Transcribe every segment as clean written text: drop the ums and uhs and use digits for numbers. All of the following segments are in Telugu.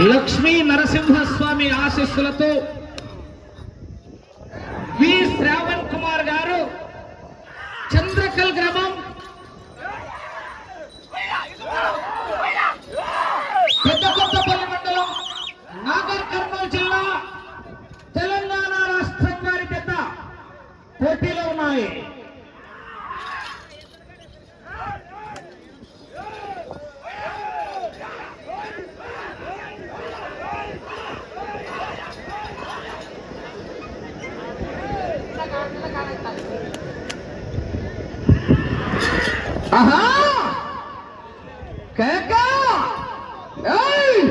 లక్ష్మీ నరసింహస్వామి ఆశీస్సులతో వి శ్రావణ్ కుమార్ గారు చంద్రకల్ గ్రామం పెద్దకొత్తపల్లి మండలం నాగర్ కర్నూలు జిల్లా తెలంగాణ రాష్ట్రం వారి జత పోటీలో ఉన్నాయి. ఆహా కేకా ఏయ్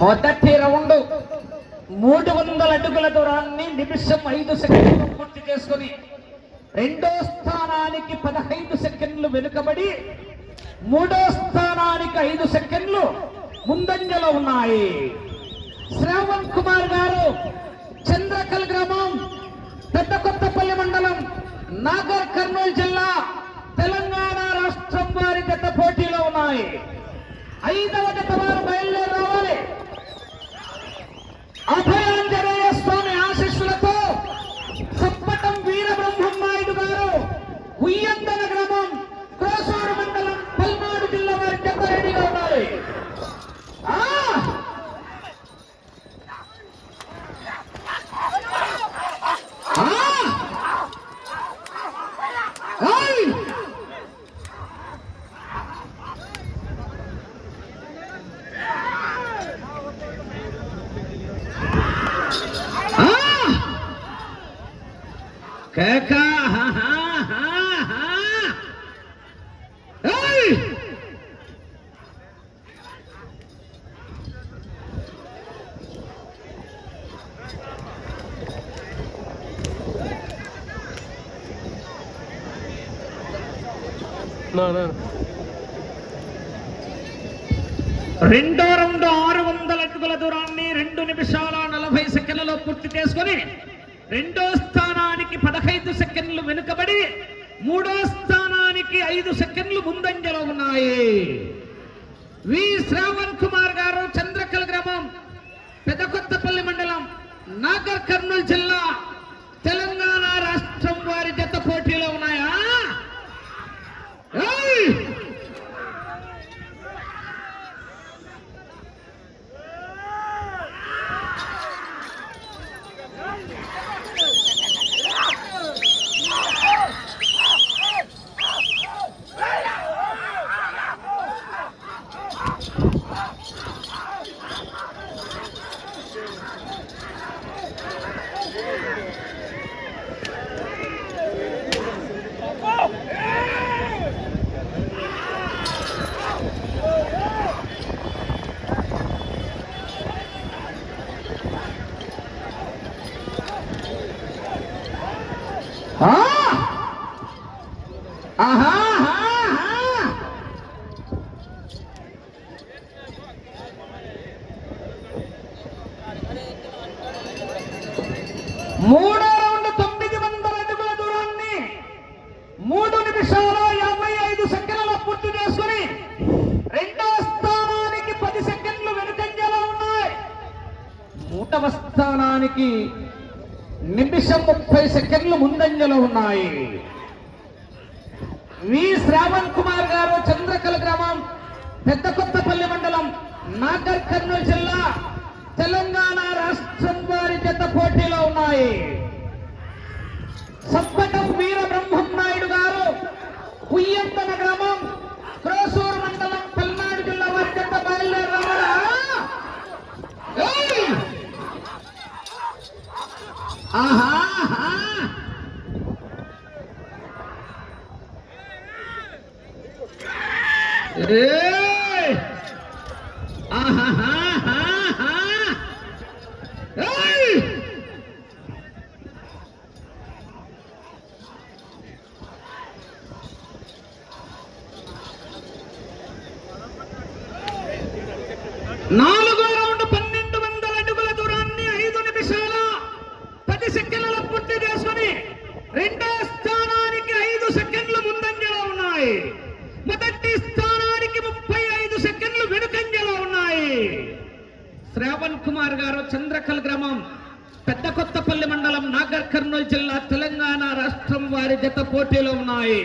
మొదటి రౌండ్ 300 అడుగుల దూరాన్ని నిమిషం 5 సెకండ్లు పూర్తి చేసుకుని రెండో స్థానానికి 15 సెకండ్లు వెనుకబడి మూడో స్థానానికి 5 సెకండ్లు ముందంజలో ఉన్నాయి. శ్రావణ్ కుమార్ గారు చంద్రకల్ గ్రామం పెద్దకొత్తపల్లి మండలం నాగర్ కర్నూలు జిల్లా తెలంగాణ రాష్ట్రం వారి జత పోటీలో ఉన్నాయి. 5వ జత వారు బయలుదేరి రావాలి. అభయాంజనేయ స్వామి ఆశీస్సులతో సప్పటం వీరబ్రహ్మం నాయుడు గారు ఉయ్యందన గ్రామం కోసూరు మండలం పల్నాడు జిల్లా వారి జత రెడీగా ఉన్నారు. కేకా రెండో రౌండ్ 600 అడుగుల దూరాన్ని 2 నిమిషాల 40 సెకండ్లలో పూర్తి చేసుకుని రెండో స్థానానికి 15 సెకండ్లు వెనుకబడి మూడో స్థానానికి 5 సెకండ్లు ముందంజలో ఉన్నాయి. వి శ్రావణ్ కుమార్ గారు చంద్రకల్ గ్రామం పెద్దకొత్తపల్లి మండలం నాగర్ కర్నూలు జిల్లా తెలంగాణ రాష్ట్రం వారి జత పోటీలో ఉన్నాయా? మూడో రౌండ్ 900 అడుగుల దూరాన్ని 3 నిమిషాల 55 సెకండ్లలో పూర్తి చేసుకుని రెండో స్థానానికి 10 సెకండ్లు వెనుకంజలో ఉన్నాయి. మూడవ స్థానానికి నిమిషం 30 సెకండ్లు ముందంజలో ఉన్నాయి. వి శ్రావణ్ కుమార్ గారు చంద్రకల్ గ్రామం పెద్దకొత్తపల్లి మండలం నాగర్ కర్నూలు జిల్లా తెలంగాణ రాష్ట్రం వారి జత పోటీలో ఉన్నాయి. సప్పటం వీరబ్రహ్మం నాయుడు గారు ఉయ్యందన గ్రామం కోసూరు మండలం పల్నాడు జిల్లా వారి జత బయలుదేరి రావాలా? నాలుగో రౌండ్ 1200 అడుగుల దూరాన్ని 5 నిమిషాల 10 సెకండ్లలో పూర్తి చేసుకుని రెండో స్థానానికి 5 సెకండ్లు ముందంజలో ఉన్నాయి. మొదటి స్థానానికి 35 సెకండ్లు వెనుకంజలో ఉన్నాయి. శ్రావణ్ కుమార్ గారు, చంద్రకల్ గ్రామం, పెద్ద కొత్తపల్లి మండలం, నాగర్ కర్నూలు జిల్లా, తెలంగాణ రాష్ట్రం వారి జత పోటీలో ఉన్నాయి.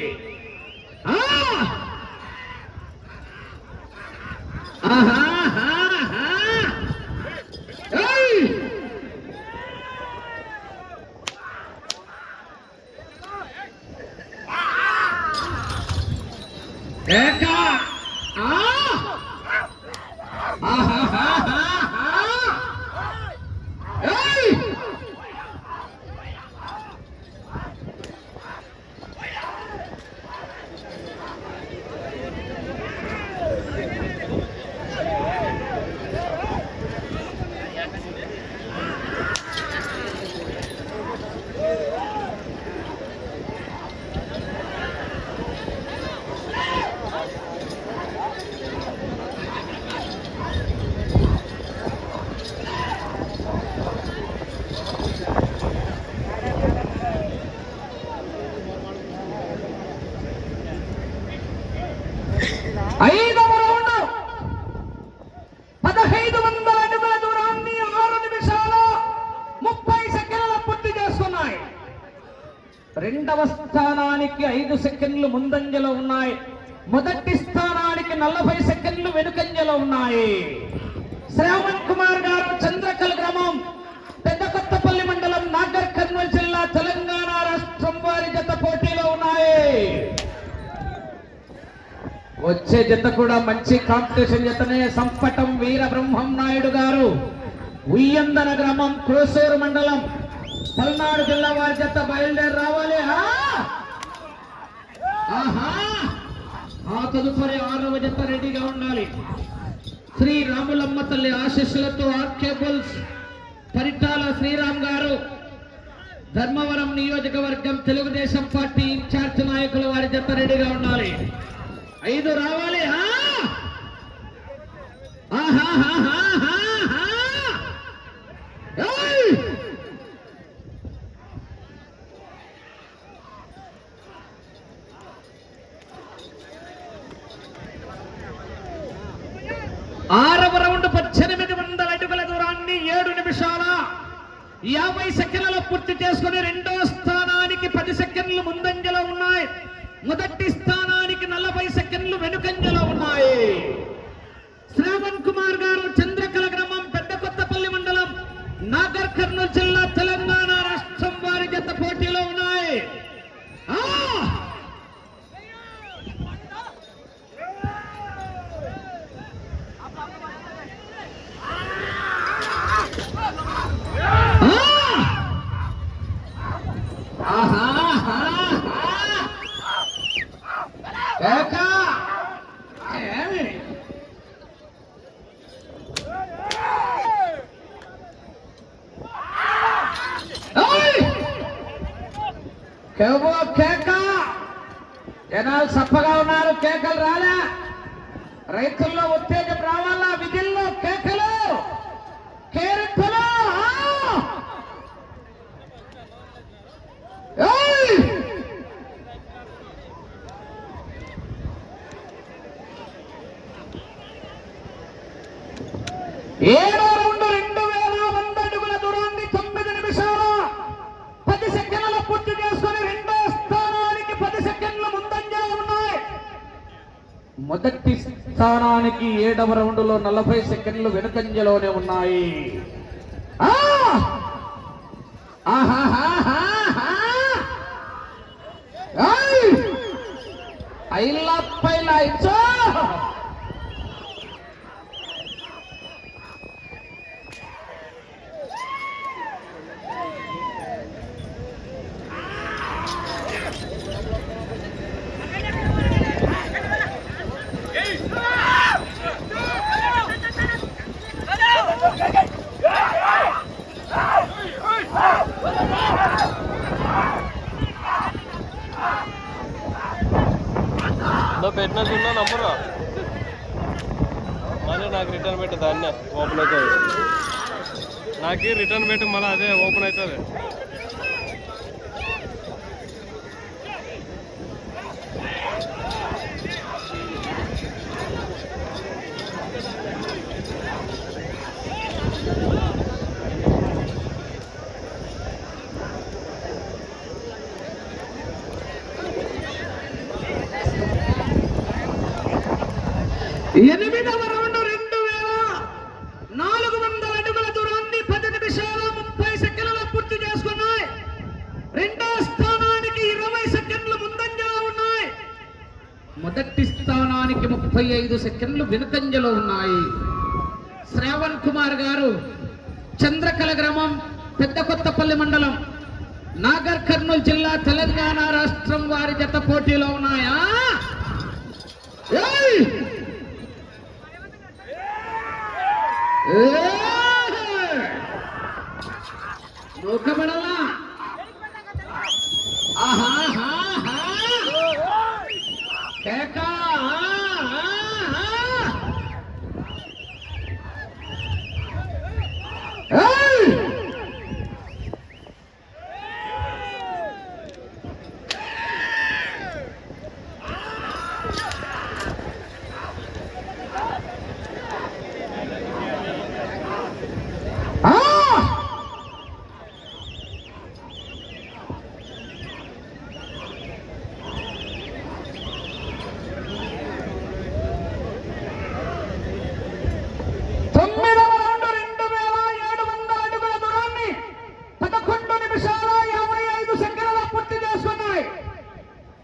ఐదవ రౌండ్ 1500 అడుగుల దూరాన్ని 6 నిమిషాల 30 సెకండ్ల పూర్తి చేస్తున్నాయి. రెండవ స్థానానికి 5 సెకండ్లు ముందంజలో ఉన్నాయి. మొదటి స్థానానికి 40 సెకండ్లు వెనుకంజలో ఉన్నాయి. శ్రావణ్ కుమార్ గారు, చంద్రకల్ గ్రామం, పెద్ద కొత్తపల్లి మండలం, నాగర్ కర్నూలు జిల్లా, తెలంగాణ రాష్ట్రం వారి జత పోటీలో ఉన్నాయి. వచ్చే జత కూడా మంచి కాంపిటీషన్ జతనే. సంపటం వీర బ్రహ్మం నాయుడు గారు, ఉయ్యందన గ్రామం, క్రోసూరు మండలం, పల్నాడు జిల్లా వారి జత బయలుదేరి రావాలి. ఆ తదుపరి 6వ జత రెడీగా ఉండాలి. శ్రీ రాములమ్మ తల్లి ఆశీస్సులతో ఆర్కేబుల్స్ పరిటాల శ్రీరామ్ గారు, ధర్మవరం నియోజకవర్గం, తెలుగుదేశం పార్టీ ఇన్ఛార్జ్ నాయకులు వారి జత రెడీగా ఉండాలి. 5 రావాలి. ఆరవ రౌండ్ 1800 అడుగుల దూరాన్ని 7 నిమిషాల 50 సెకండ్లలో పూర్తి చేసుకుని రెండో స్థానానికి 10 సెకండ్లు ముందంజలో ఉన్నాయి. మొదటి స్థానానికి 40 సెకండ్లు వెనుకంజలో ఉన్నాయి. శ్రావణ్ కుమార్ గారు, చంద్రకల గ్రామం, పెద్ద కొత్తపల్లి మండలం, నాగర్ కర్నూలు జిల్లా, తెలంగాణ రాష్ట్రం వారి జత పోటీలో ఉన్నాయి. జనాలు సప్పగా ఉన్నారు, కేకలు రాలే. రైతుల్లో ఉత్తేజం రావాలా, విధుల్లో కేకలు, కేరింతలు. ఏడో రౌండ్ 2100 అడుగుల దూరాన్ని 9 నిమిషాల 10 సెకండ్ల పూర్తి చేసుకుని రెండో స్థానానికి 10 సెకండ్ల ముందంజలో ఉన్నాయి. మొదటి స్థానానికి 7వ రౌండ్లో 40 సెకండ్లు వెనుకంజలోనే ఉన్నాయి. పెట్టినట్టున్నా నమ్మరా మన మళ్ళీ నాకు రిటర్న్ పెట్టి దాన్నే ఓపెన్ అవుతుంది. నాకు రిటర్న్ పెట్టి మళ్ళీ అదే ఓపెన్ అవుతుంది. 8వ రౌండ్ 2400 అడుగుల దూరాన్ని 10 నిమిషాల 30 సెకండ్లలో పూర్తి చేసుకున్నాయి. రెండో స్థానానికి 20 సెకండ్లు ముందంజలో ఉన్నాయి. మొదటి స్థానానికి 35 సెకండ్లు వెనుకంజలో ఉన్నాయి. శ్రావణ్ కుమార్ గారు చంద్రకళ గ్రామం, పెద్ద కొత్తపల్లి మండలం, నాగర్ కర్నూలు జిల్లా, తెలంగాణ రాష్ట్రం వారి జత పోటీలో ఉన్నాయా? నూకబడలా కేకా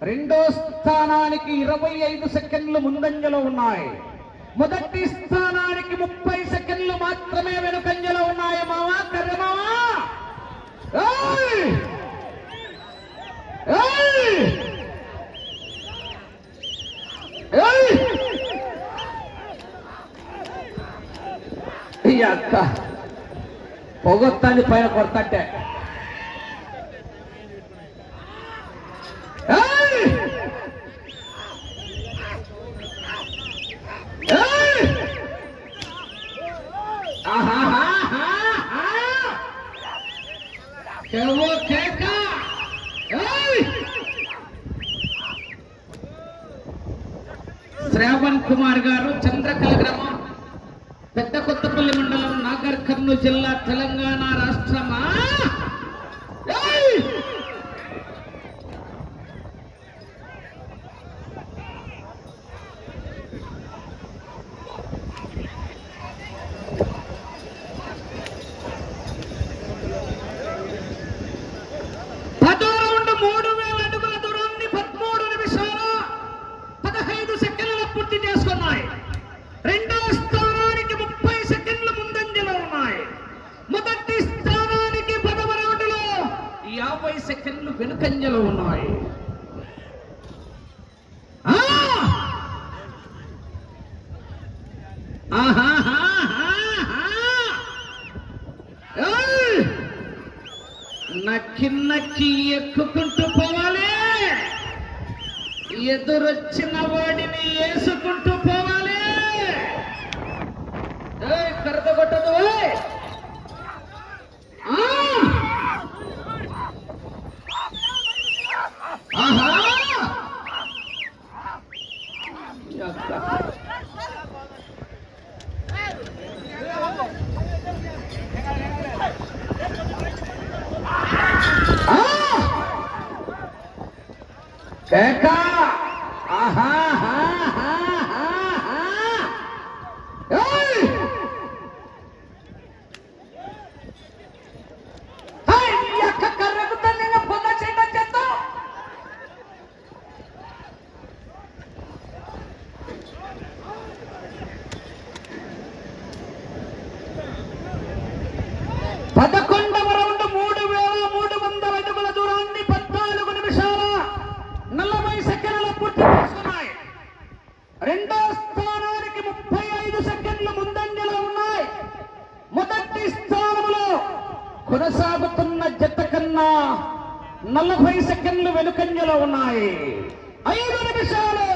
రెండో స్థానానికి 25 సెకండ్లు ముందంజలో ఉన్నాయి. మొదటి స్థానానికి 30 సెకండ్లు మాత్రమే వెనుకంజలో ఉన్నాయి. మావా కర్రమావా అక్క పొగొత్తాన్ని పైన కొడతంటే శ్రావణ్ కుమార్ గారు చంద్రకళ గ్రామం, పెద్ద కొత్తపల్లి మండలం, నాగర్ కర్నూలు జిల్లా, తెలంగాణ రాష్ట్రమా? సెకండ్లు వెనుకంజలో ఉన్నాయి. నక్కి నక్కి ఎక్కుకుంటూ పోవాలి, ఎదురొచ్చిన వాడిని వేసుకుంటూ పోవాలి. కరదగొట్టదు. కేకా రెండో స్థానానికి 35 సెకండ్లు ముందంజలో ఉన్నాయి. మొదటి స్థానంలో కొనసాగుతున్న జత కన్నా 40 సెకండ్లు వెనుకంజలో ఉన్నాయి. 5 నిమిషాలు.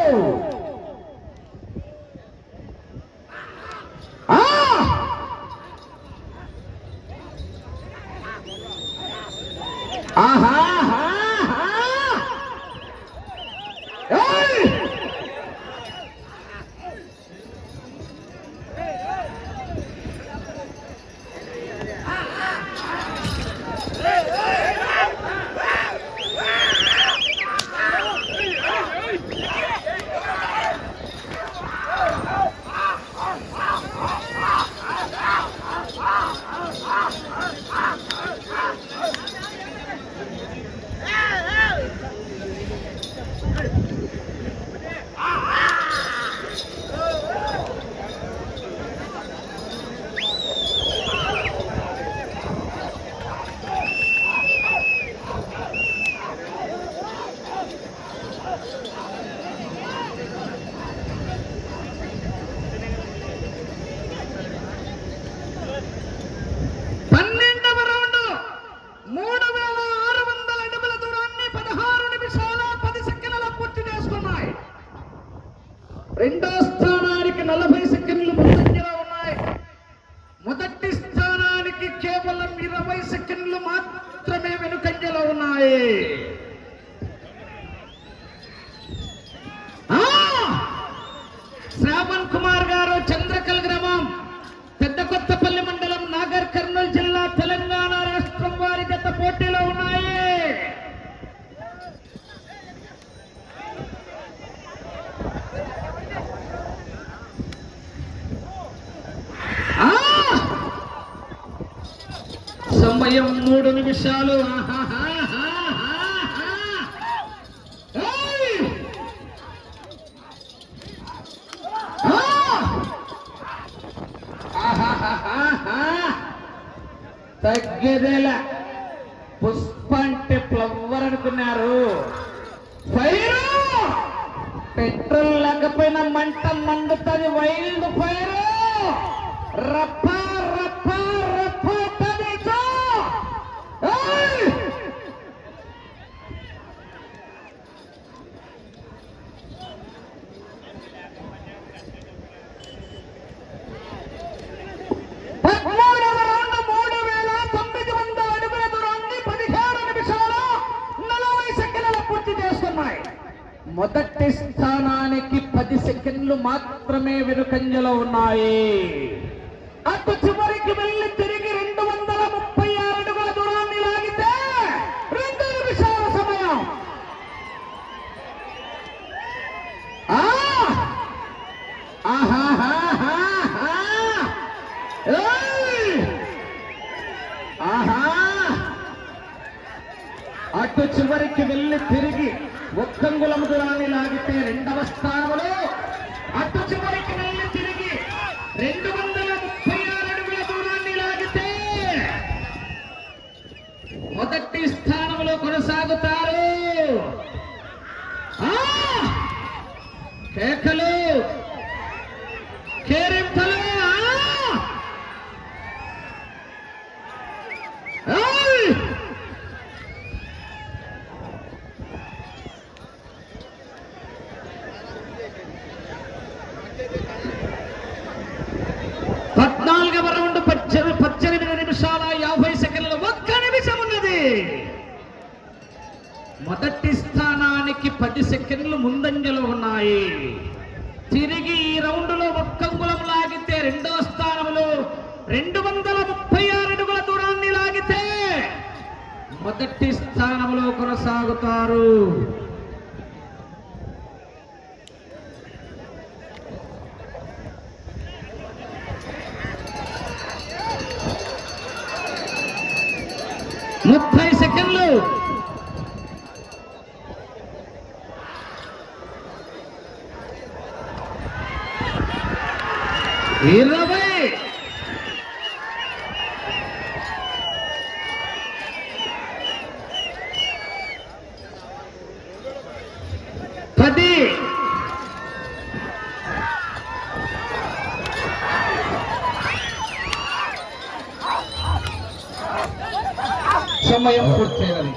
సమయం 3 నిమిషాలు. తగ్గేదేల పుష్ప అంటే ఫ్లవర్ అనుకున్నారు. ఫైర్ పెట్రోల్ లేకపోయినా మంట మండుతుంది. వైల్డ్ ఫైర్ రప్ప రప్ప రప్ప తదిచో. 3,900 అడుగుల దూరాన్ని 17 నిమిషాల 40 సెకండ్ల పూర్తి చేస్తున్నాయి. మొదటి స్థానానికి 10 సెకండ్లు మాత్రమే వెనుకంజలో ఉన్నాయి. అటు చివరికి వెళ్ళి తిరిగి 236 అడుగుల దూరాన్ని లాగితే 2 నిమిషాల సమయం. అటు చివరికి వెళ్ళి తిరిగి 1 అంగుళం దూరాన్ని లాగితే 2వ స్థానంలో. అటు చివరికి వెళ్ళి తిరిగి 236 అడుగుల దూరాన్ని లాగితే మొదటి స్థానంలో కొనసాగుతారు. కేకలు కేరింతలు. 14వ రౌండ్ 18 నిమిషాల 50 సెకండ్లు 1 నిమిషం ఉన్నది. మొదటి స్థానానికి 10 సెకండ్లు ముందంజలో ఉన్నాయి. తిరిగి ఈ రౌండ్లో 1 అంగుళం లాగితే 2వ స్థానంలో 236 అడుగుల దూరాన్ని లాగితే మొదటి స్థానంలో కొనసాగుతారు. ముప్పై సెకండ్లు. 20. 10. సమయం పూర్తయినది.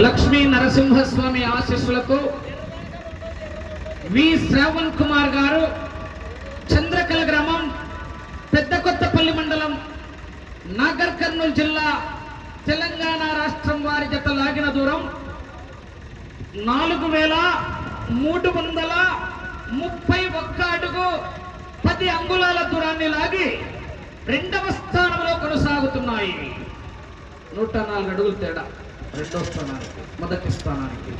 లక్ష్మీ నరసింహస్వామి ఆశీస్సులతో వి శ్రావణ్ కుమార్ గారు, చంద్రకల గ్రామం, పెద్ద కొత్తపల్లి మండలం, నాగర్ కర్నూలు జిల్లా, తెలంగాణ రాష్ట్రం వారి జత లాగిన దూరం 4,331 అడుగు 10 అంగుళాల దూరాన్ని లాగి 2వ స్థానంలో కొనసాగుతున్నాయి. 104 అడుగులు తేడా 2వ స్థానానికి, మొదటి స్థానానికి.